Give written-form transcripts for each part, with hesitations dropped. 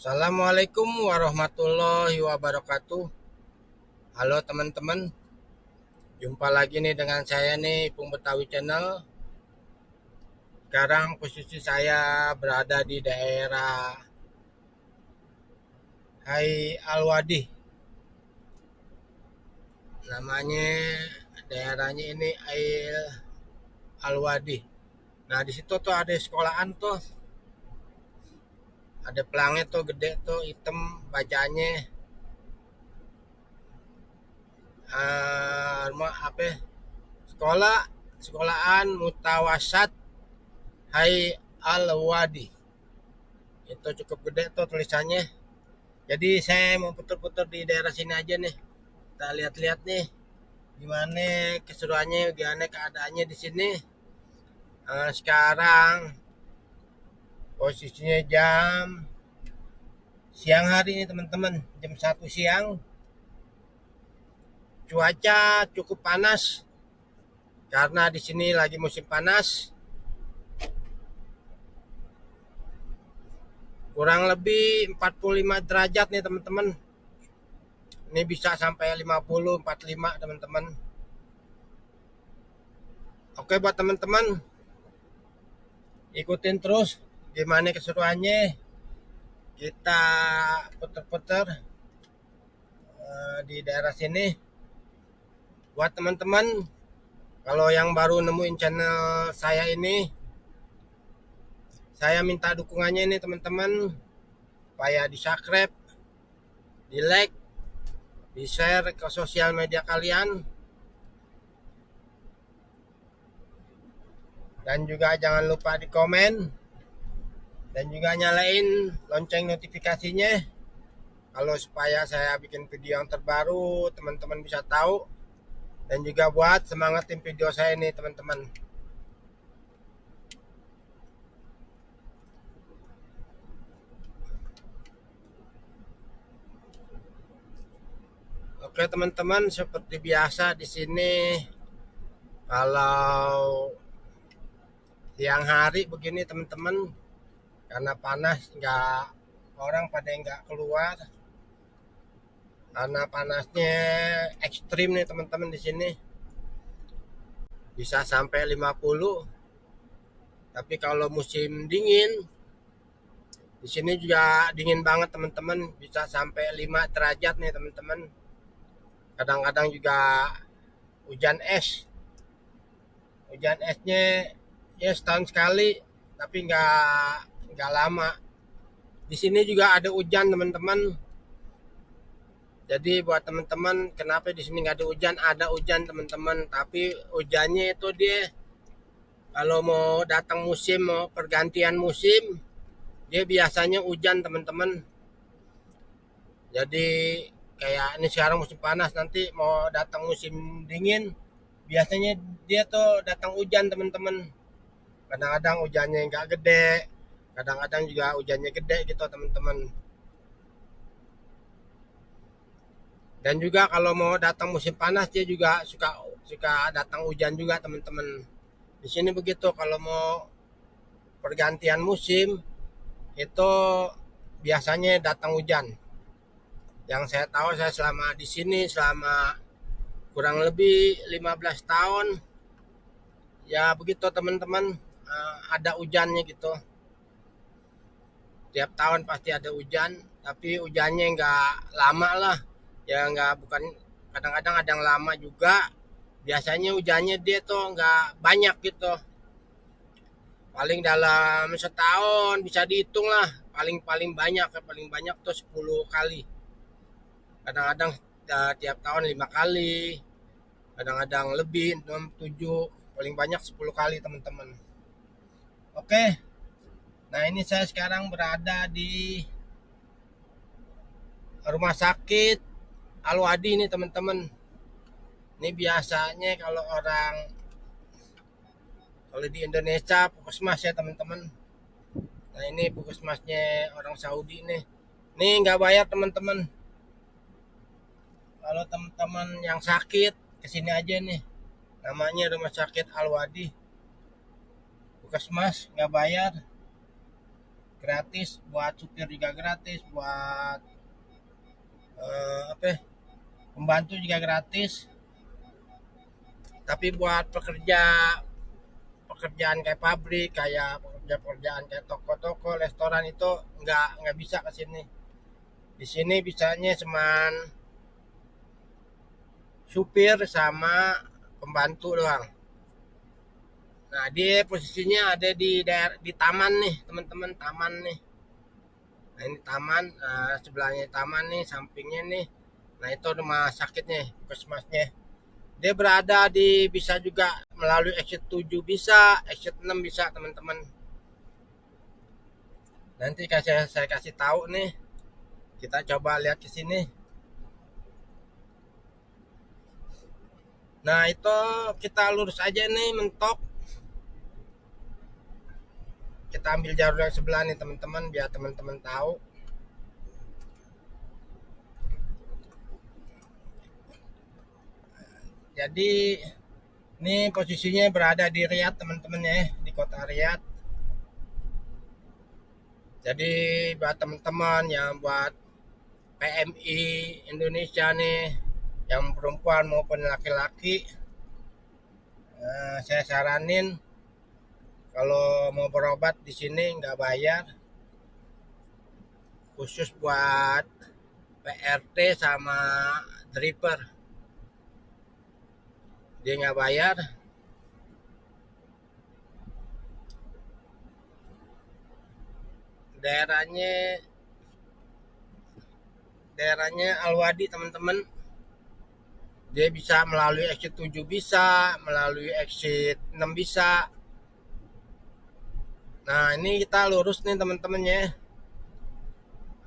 Assalamualaikum warahmatullahi wabarakatuh. Halo teman-teman, jumpa lagi nih dengan saya nih Ipung Betawi Channel. Sekarang posisi saya berada di daerah Hai Alwadi. Namanya daerahnya ini Ail Alwadi. Nah di situ tuh ada sekolahan tuh, ada pelangnya tuh gede tuh hitam bacanya. Rumah apa? Sekolah sekolahan Mutawasat Hai Al-Wadi. Itu cukup gede tuh tulisannya. Jadi saya mau putar-putar di daerah sini aja nih. Kita lihat-lihat nih gimana keseruannya, gimana keadaannya di sini. Sekarang posisinya jam siang hari nih teman-teman, jam 1 siang. Cuaca cukup panas karena di sini lagi musim panas. Kurang lebih 45 derajat nih teman-teman. Ini bisa sampai 50, 45 teman-teman. Oke buat teman-teman, ikutin terus gimana keseruannya. Kita puter-puter di daerah sini. Buat teman-teman, kalau yang baru nemuin channel saya ini, saya minta dukungannya nih teman-teman, supaya di subscribe, di like, di share ke sosial media kalian, dan juga jangan lupa di komen, dan juga nyalain lonceng notifikasinya, kalau supaya saya bikin video yang terbaru teman-teman bisa tahu, dan juga buat semangatin video saya nih teman-teman. Oke teman-teman, seperti biasa di sini kalau siang hari begini teman-teman, karena panas nggak, orang pada nggak keluar karena panasnya ekstrim nih teman-teman. Di sini bisa sampai 50. Tapi kalau musim dingin di sini juga dingin banget teman-teman, bisa sampai 5 derajat nih teman-teman. Kadang-kadang juga hujan es. Hujan esnya ya setahun sekali, tapi nggak lama. Di sini juga ada hujan teman-teman. Jadi buat teman-teman, kenapa di sini nggak ada hujan? Ada hujan teman-teman, tapi hujannya itu dia kalau mau datang musim, mau pergantian musim, dia biasanya hujan teman-teman. Jadi kayak ini sekarang musim panas, nanti mau datang musim dingin, biasanya dia tuh datang hujan teman-teman. Kadang-kadang hujannya nggak gede, kadang-kadang juga hujannya gede gitu teman-teman. Dan juga kalau mau datang musim panas dia juga suka suka datang hujan juga teman-teman. Di sini begitu, kalau mau pergantian musim itu biasanya datang hujan. Yang saya tahu, saya selama di sini selama kurang lebih 15 tahun ya begitu teman-teman, ada hujannya gitu. Tiap tahun pasti ada hujan, tapi hujannya nggak lama lah. Ya nggak, bukan, kadang-kadang ada yang lama juga. Biasanya hujannya dia tuh nggak banyak gitu. Paling dalam setahun bisa dihitung lah. Paling banyak, paling banyak tuh 10 kali. Kadang-kadang tiap tahun 5 kali. Kadang-kadang lebih 6, 7. Paling banyak 10 kali teman-teman. Oke. Nah ini saya sekarang berada di rumah sakit Alwadi nih teman-teman. Ini biasanya kalau di Indonesia puskesmas ya teman-teman. Nah ini puskesmasnya orang Saudi nih. Ini nggak bayar teman-teman. Kalau teman-teman yang sakit kesini aja nih. Namanya Rumah Sakit Alwadi. Puskesmas nggak bayar. gratis, buat supir juga gratis, buat apa ya, pembantu juga gratis. Tapi buat pekerjaan kayak pabrik, kayak pekerjaan kayak toko-toko, restoran itu nggak bisa ke sini. Di sini bisanya cuman supir sama pembantu doang. Nah, dia posisinya ada di daerah di taman nih, teman-teman, taman nih. Nah, ini taman, sebelahnya taman nih, sampingnya nih. Nah, itu rumah sakitnya, puskesmasnya. Dia berada di bisa juga melalui exit 7 bisa, exit 6 bisa, teman-teman. Nanti saya kasih tahu nih. Kita coba lihat ke sini. Nah, itu kita lurus aja nih mentok. Kita ambil jalur yang sebelah nih, teman-teman, biar teman-teman tahu. Jadi ini posisinya berada di Riyadh, teman-teman ya, di kota Riyadh. Jadi buat teman-teman yang buat PMI Indonesia nih, yang perempuan maupun laki-laki, saya saranin kalau mau berobat di sini nggak bayar, khusus buat PRT sama driver, dia nggak bayar. Daerahnya daerahnya Al-Wadi, teman-teman. Dia bisa melalui exit 7 bisa, melalui exit 6 bisa. Nah, ini kita lurus nih, teman-teman ya.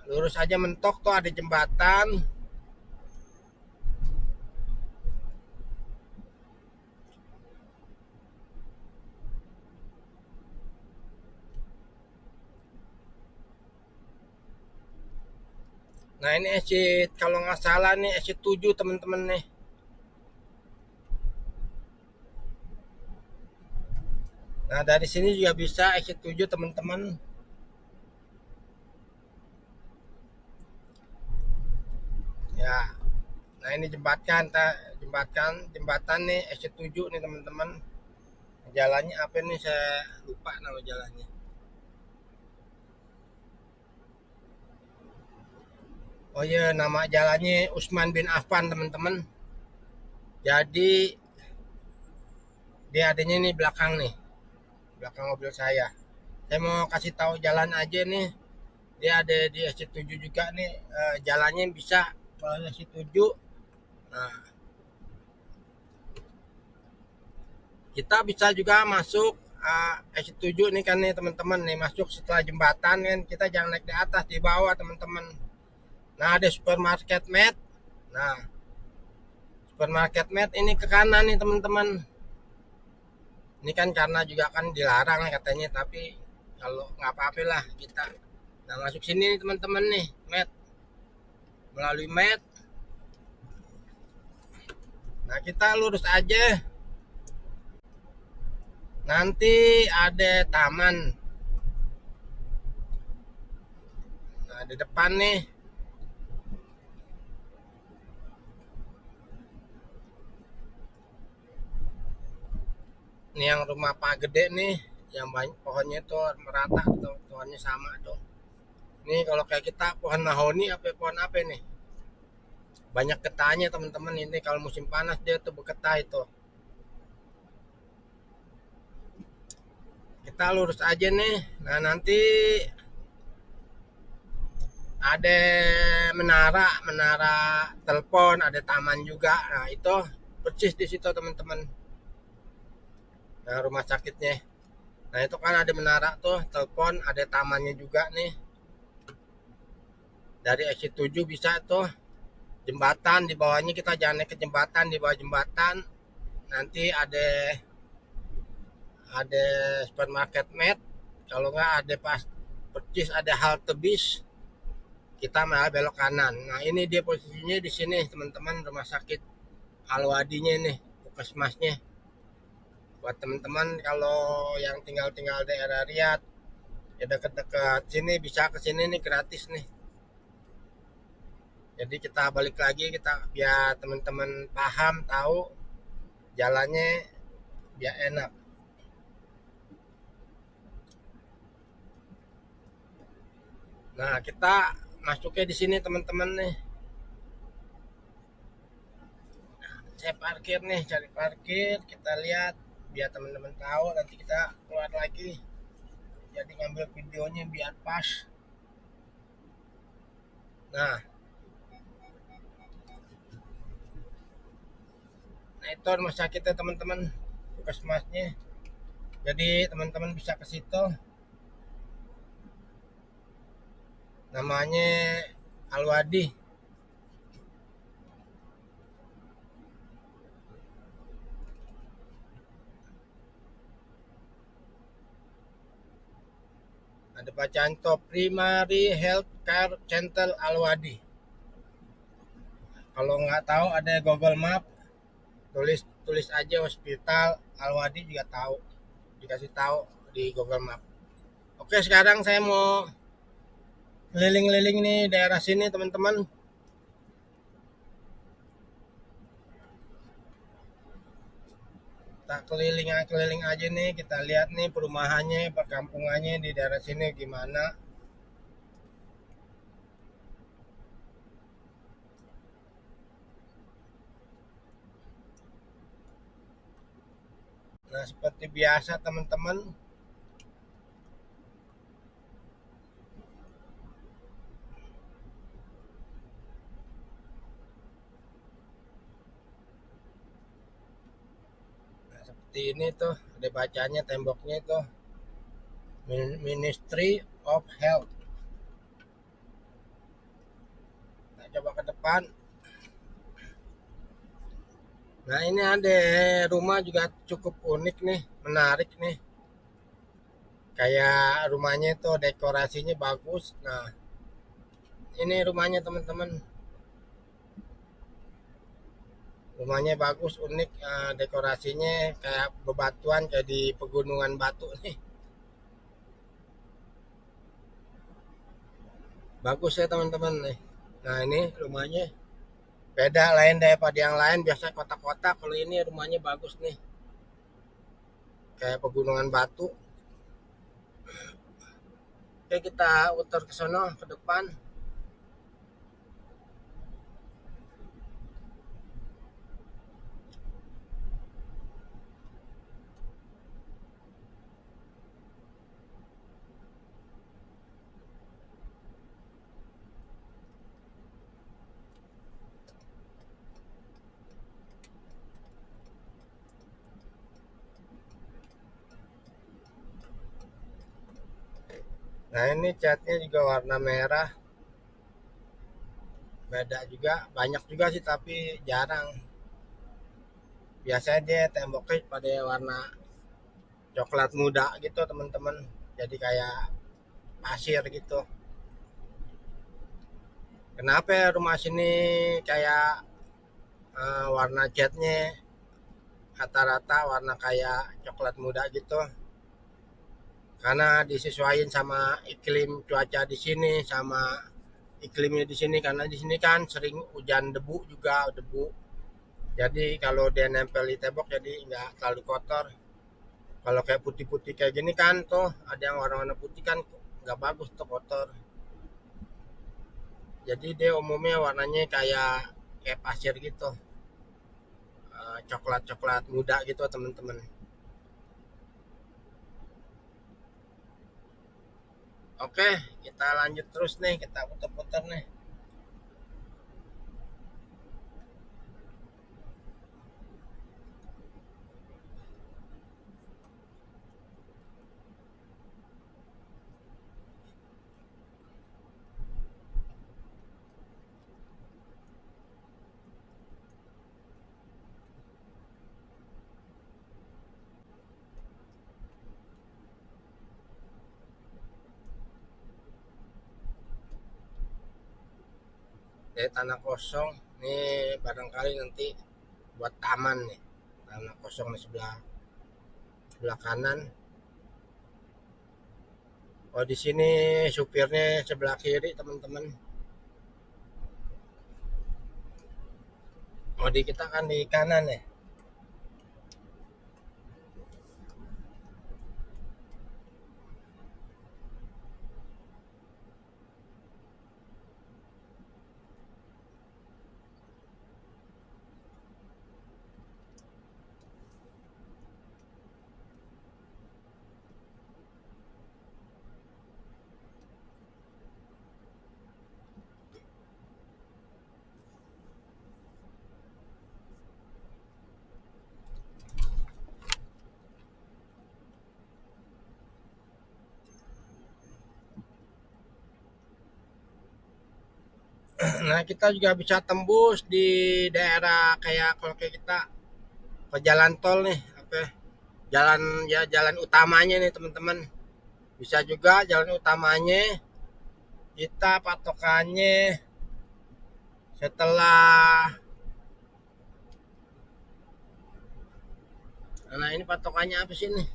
Lurus aja mentok tuh ada jembatan. Nah, ini exit kalau nggak salah nih exit 7, teman-teman nih. Nah, dari sini juga bisa exit 7, teman-teman. Ya. Nah, ini jembatan nih exit 7 nih, teman-teman. Jalannya apa nih, saya lupa nama jalannya. Oh iya, nama jalannya Usman bin Affan, teman-teman. Jadi dia adanya nih belakang nih, belakang mobil saya. Saya mau kasih tahu jalan aja nih. Dia ada di exit 7 juga nih, jalannya bisa kalau exit 7. Nah, kita bisa juga masuk exit 7 nih kan nih, teman-teman nih, masuk setelah jembatan kan, kita jangan naik di atas, di bawah, teman-teman. Nah, ada supermarket Med. Nah, supermarket Med ini ke kanan nih, teman-teman. Ini kan karena juga kan dilarang katanya, tapi kalau nggak apa-apa lah kita. Nah, masuk sini nih, teman-teman nih, Med. Melalui Med. Nah, kita lurus aja. Nanti ada taman. Nah, di depan nih. Ini yang rumah Pak Gede nih, yang banyak pohonnya tuh merata tuh, pohonnya sama tuh. Ini kalau kayak kita pohon mahoni apa pohon apa nih? Banyak getahnya, teman-teman. Ini kalau musim panas dia tuh bergetah itu. Kita lurus aja nih. Nah, nanti ada menara telepon, ada taman juga. Nah, itu persis di situ, teman-teman. Nah, rumah sakitnya. Nah, itu kan ada menara tuh telepon, ada tamannya juga nih. Dari exit 7 bisa tuh. Jembatan di bawahnya, kita jangan naik ke jembatan, di bawah jembatan nanti ada supermarket Med. Kalau nggak ada pas percis ada halte bis, kita malah belok kanan. Nah, ini dia posisinya di sini, teman-teman, rumah sakit Al-Wadinya nih, puskesmasnya. Buat teman-teman kalau yang tinggal daerah Riyadh, Ya dekat-dekat sini bisa ke sini nih gratis nih. Jadi kita balik lagi kita biar teman-teman paham tahu jalannya biar enak. Nah, kita masuknya di sini teman-teman nih. Saya parkir nih, cari parkir, kita lihat biar teman-teman tahu nanti kita keluar lagi. Jadi ngambil videonya biar pas. Nah, nah itu rumah sakitnya teman-teman, puskesmasnya. Jadi teman-teman bisa ke situ. Namanya Alwadi. Ada bacaan top Primary Health Care Center Alwadi. Kalau nggak tahu ada Google Map, tulis tulis aja hospital Alwadi juga tahu. Dikasih tahu di Google Map. Oke, sekarang saya mau keliling-keliling nih daerah sini teman-teman. Kita keliling aja nih, kita lihat nih perumahannya, perkampungannya di daerah sini gimana. Nah, seperti biasa teman-teman, nah, seperti ini tuh, ada bacanya temboknya itu Ministry of Health. Nah, coba ke depan. Nah, ini ada rumah juga cukup unik nih, menarik nih. Kayak rumahnya itu dekorasinya bagus. Nah, ini rumahnya teman-teman. Rumahnya bagus, unik, dekorasinya kayak bebatuan kayak di pegunungan Batu nih. Bagus ya teman-teman nih. Nah, ini rumahnya beda lain daripada yang lain, biasa kotak-kotak. Kalau ini rumahnya bagus nih. Kayak pegunungan Batu. Oke, kita putar ke sono ke depan. Nah, ini catnya juga warna merah. Beda juga, banyak juga sih tapi jarang. Biasanya dia temboknya pada warna coklat muda gitu teman-teman. Jadi kayak pasir gitu. Kenapa ya rumah sini kayak warna catnya rata-rata warna kayak coklat muda gitu? Karena disesuaikan sama iklim cuaca di sini sama iklimnya di sini karena di sini kan sering hujan debu juga debu. Jadi kalau dia nempel di tembok jadi nggak terlalu kotor. Kalau kayak putih-putih kayak gini kan tuh ada yang warna-warna putih kan nggak bagus tuh kotor. Jadi dia umumnya warnanya kayak kayak pasir gitu, coklat-coklat muda gitu teman-teman. Oke, kita lanjut terus nih, kita putar-putar nih. Dari tanah kosong, nih barangkali nanti buat taman nih. Tanah kosong di sebelah sebelah kanan. Oh, di sini supirnya sebelah kiri, teman-teman. Oh, di kita kan di kanan ya. Nah, kita juga bisa tembus di daerah kayak kalau kayak kita ke jalan tol nih, apa ya, jalan ya jalan utamanya nih, teman-teman. Bisa juga jalan utamanya kita patokannya setelah, nah ini patokannya apa sih nih?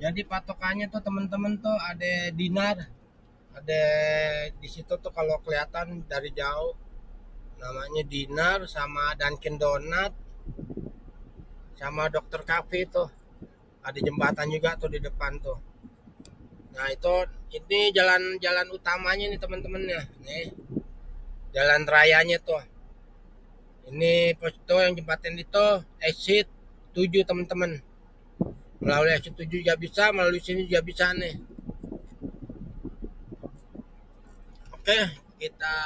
Jadi patokannya tuh teman-teman tuh ada dinar, ada di situ tuh kalau kelihatan dari jauh namanya dinar sama Dunkin Donat sama Dokter Cafe tuh. Ada jembatan juga tuh di depan tuh. Nah, itu ini jalan-jalan utamanya nih teman-teman ya. Nih, jalan rayanya tuh. Ini posto yang jembatan itu exit 7 teman-teman. Melalui exit 7 juga bisa, melalui sini juga bisa nih. Oke, kita,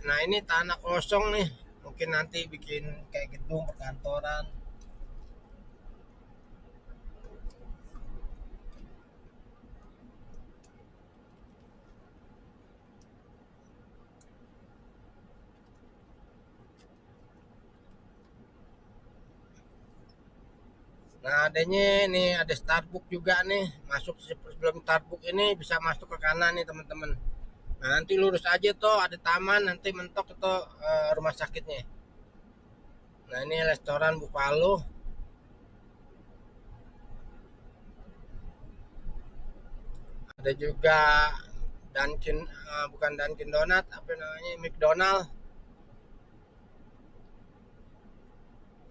nah ini tanah kosong nih. Mungkin nanti bikin kayak gedung perkantoran. Nah, adanya nih ada Starbucks juga nih. Masuk sebelum Starbucks ini bisa masuk ke kanan nih teman-teman. Nah, nanti lurus aja tuh ada taman, nanti mentok itu rumah sakitnya. Nah, ini restoran Buffalo. Ada juga Dunkin, bukan Dunkin Donat, apa namanya, McDonald.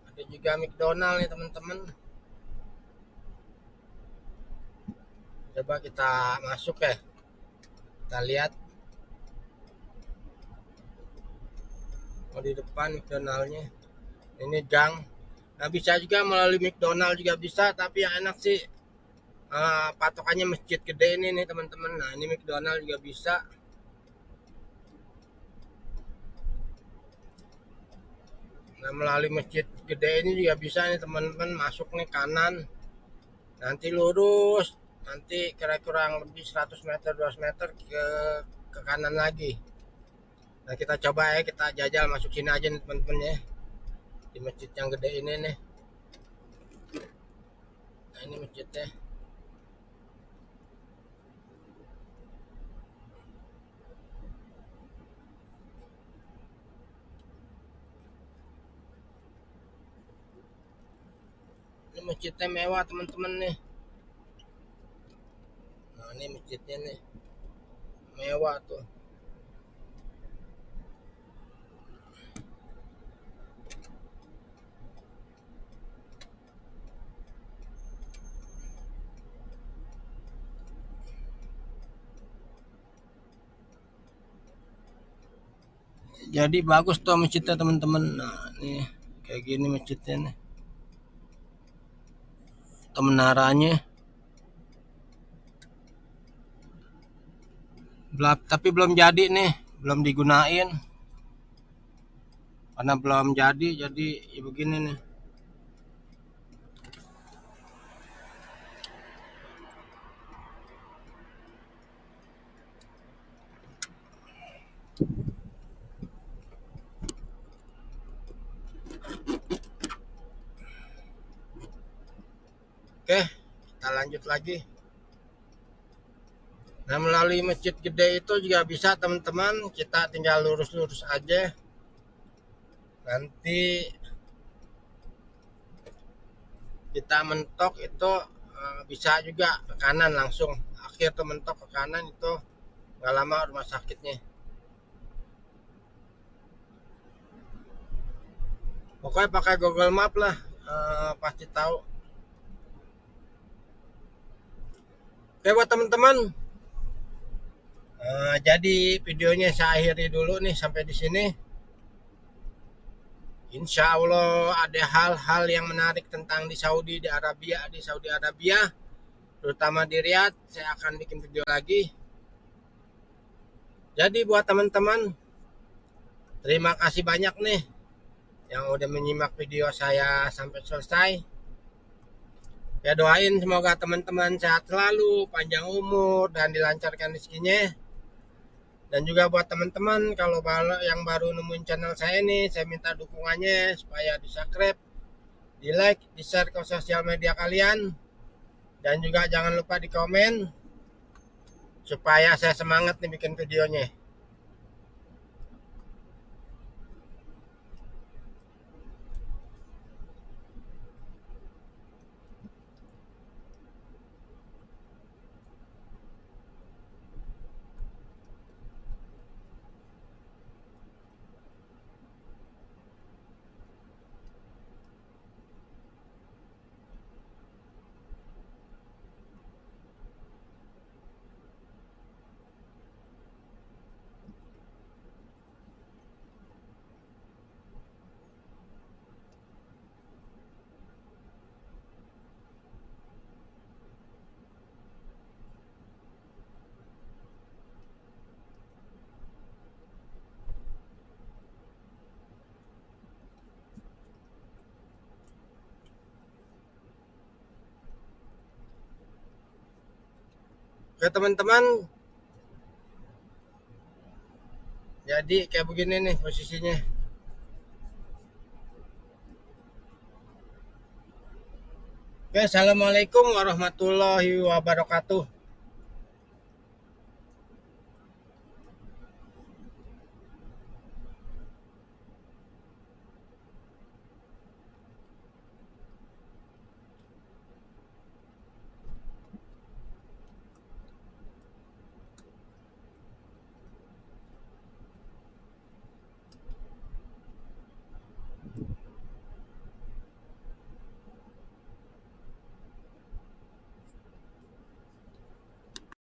Ada juga McDonald nih teman-teman. Coba kita masuk ya. Kita lihat, oh di depan McDonaldnya. Ini gang. Nah, bisa juga melalui McDonald juga bisa, tapi yang enak sih patokannya masjid gede ini nih teman-teman. Nah, ini McDonald juga bisa. Nah, melalui masjid gede ini juga bisa nih teman-teman, masuk nih kanan. Nanti lurus, nanti kira kurang lebih 100 meter 200 meter ke kanan lagi. Nah, kita coba ya, kita jajal masuk sini aja nih teman-teman ya, di masjid yang gede ini nih. Nah, ini masjidnya. Ini masjidnya mewah teman-teman nih. Nah, ini masjidnya nih mewah tuh. Jadi bagus tuh masjidnya teman-teman. Nah, nih kayak gini masjidnya nih. Atau menaranya. Tapi belum jadi nih, belum digunain. Karena belum jadi ya begini nih. Oke, kita lanjut lagi. Nah, melalui masjid gede itu juga bisa teman-teman, kita tinggal lurus-lurus aja. Nanti kita mentok itu bisa juga ke kanan langsung. Akhir tuh mentok ke kanan itu nggak lama rumah sakitnya. Pokoknya pakai Google Map lah, pasti tahu. Oke buat teman-teman, jadi videonya saya akhiri dulu nih sampai di sini. Insya Allah ada hal-hal yang menarik tentang di Saudi Arabia, terutama di Riyadh. Saya akan bikin video lagi. Jadi buat teman-teman, terima kasih banyak nih yang udah menyimak video saya sampai selesai. Ya doain semoga teman-teman sehat selalu, panjang umur, dan dilancarkan rezekinya. Dan juga buat teman-teman kalau yang baru nemuin channel saya ini, saya minta dukungannya supaya di subscribe, di like, di share ke sosial media kalian. Dan juga jangan lupa di komen supaya saya semangat nih bikin videonya. Oke teman-teman, jadi kayak begini nih posisinya. Oke, assalamualaikum warahmatullahi wabarakatuh.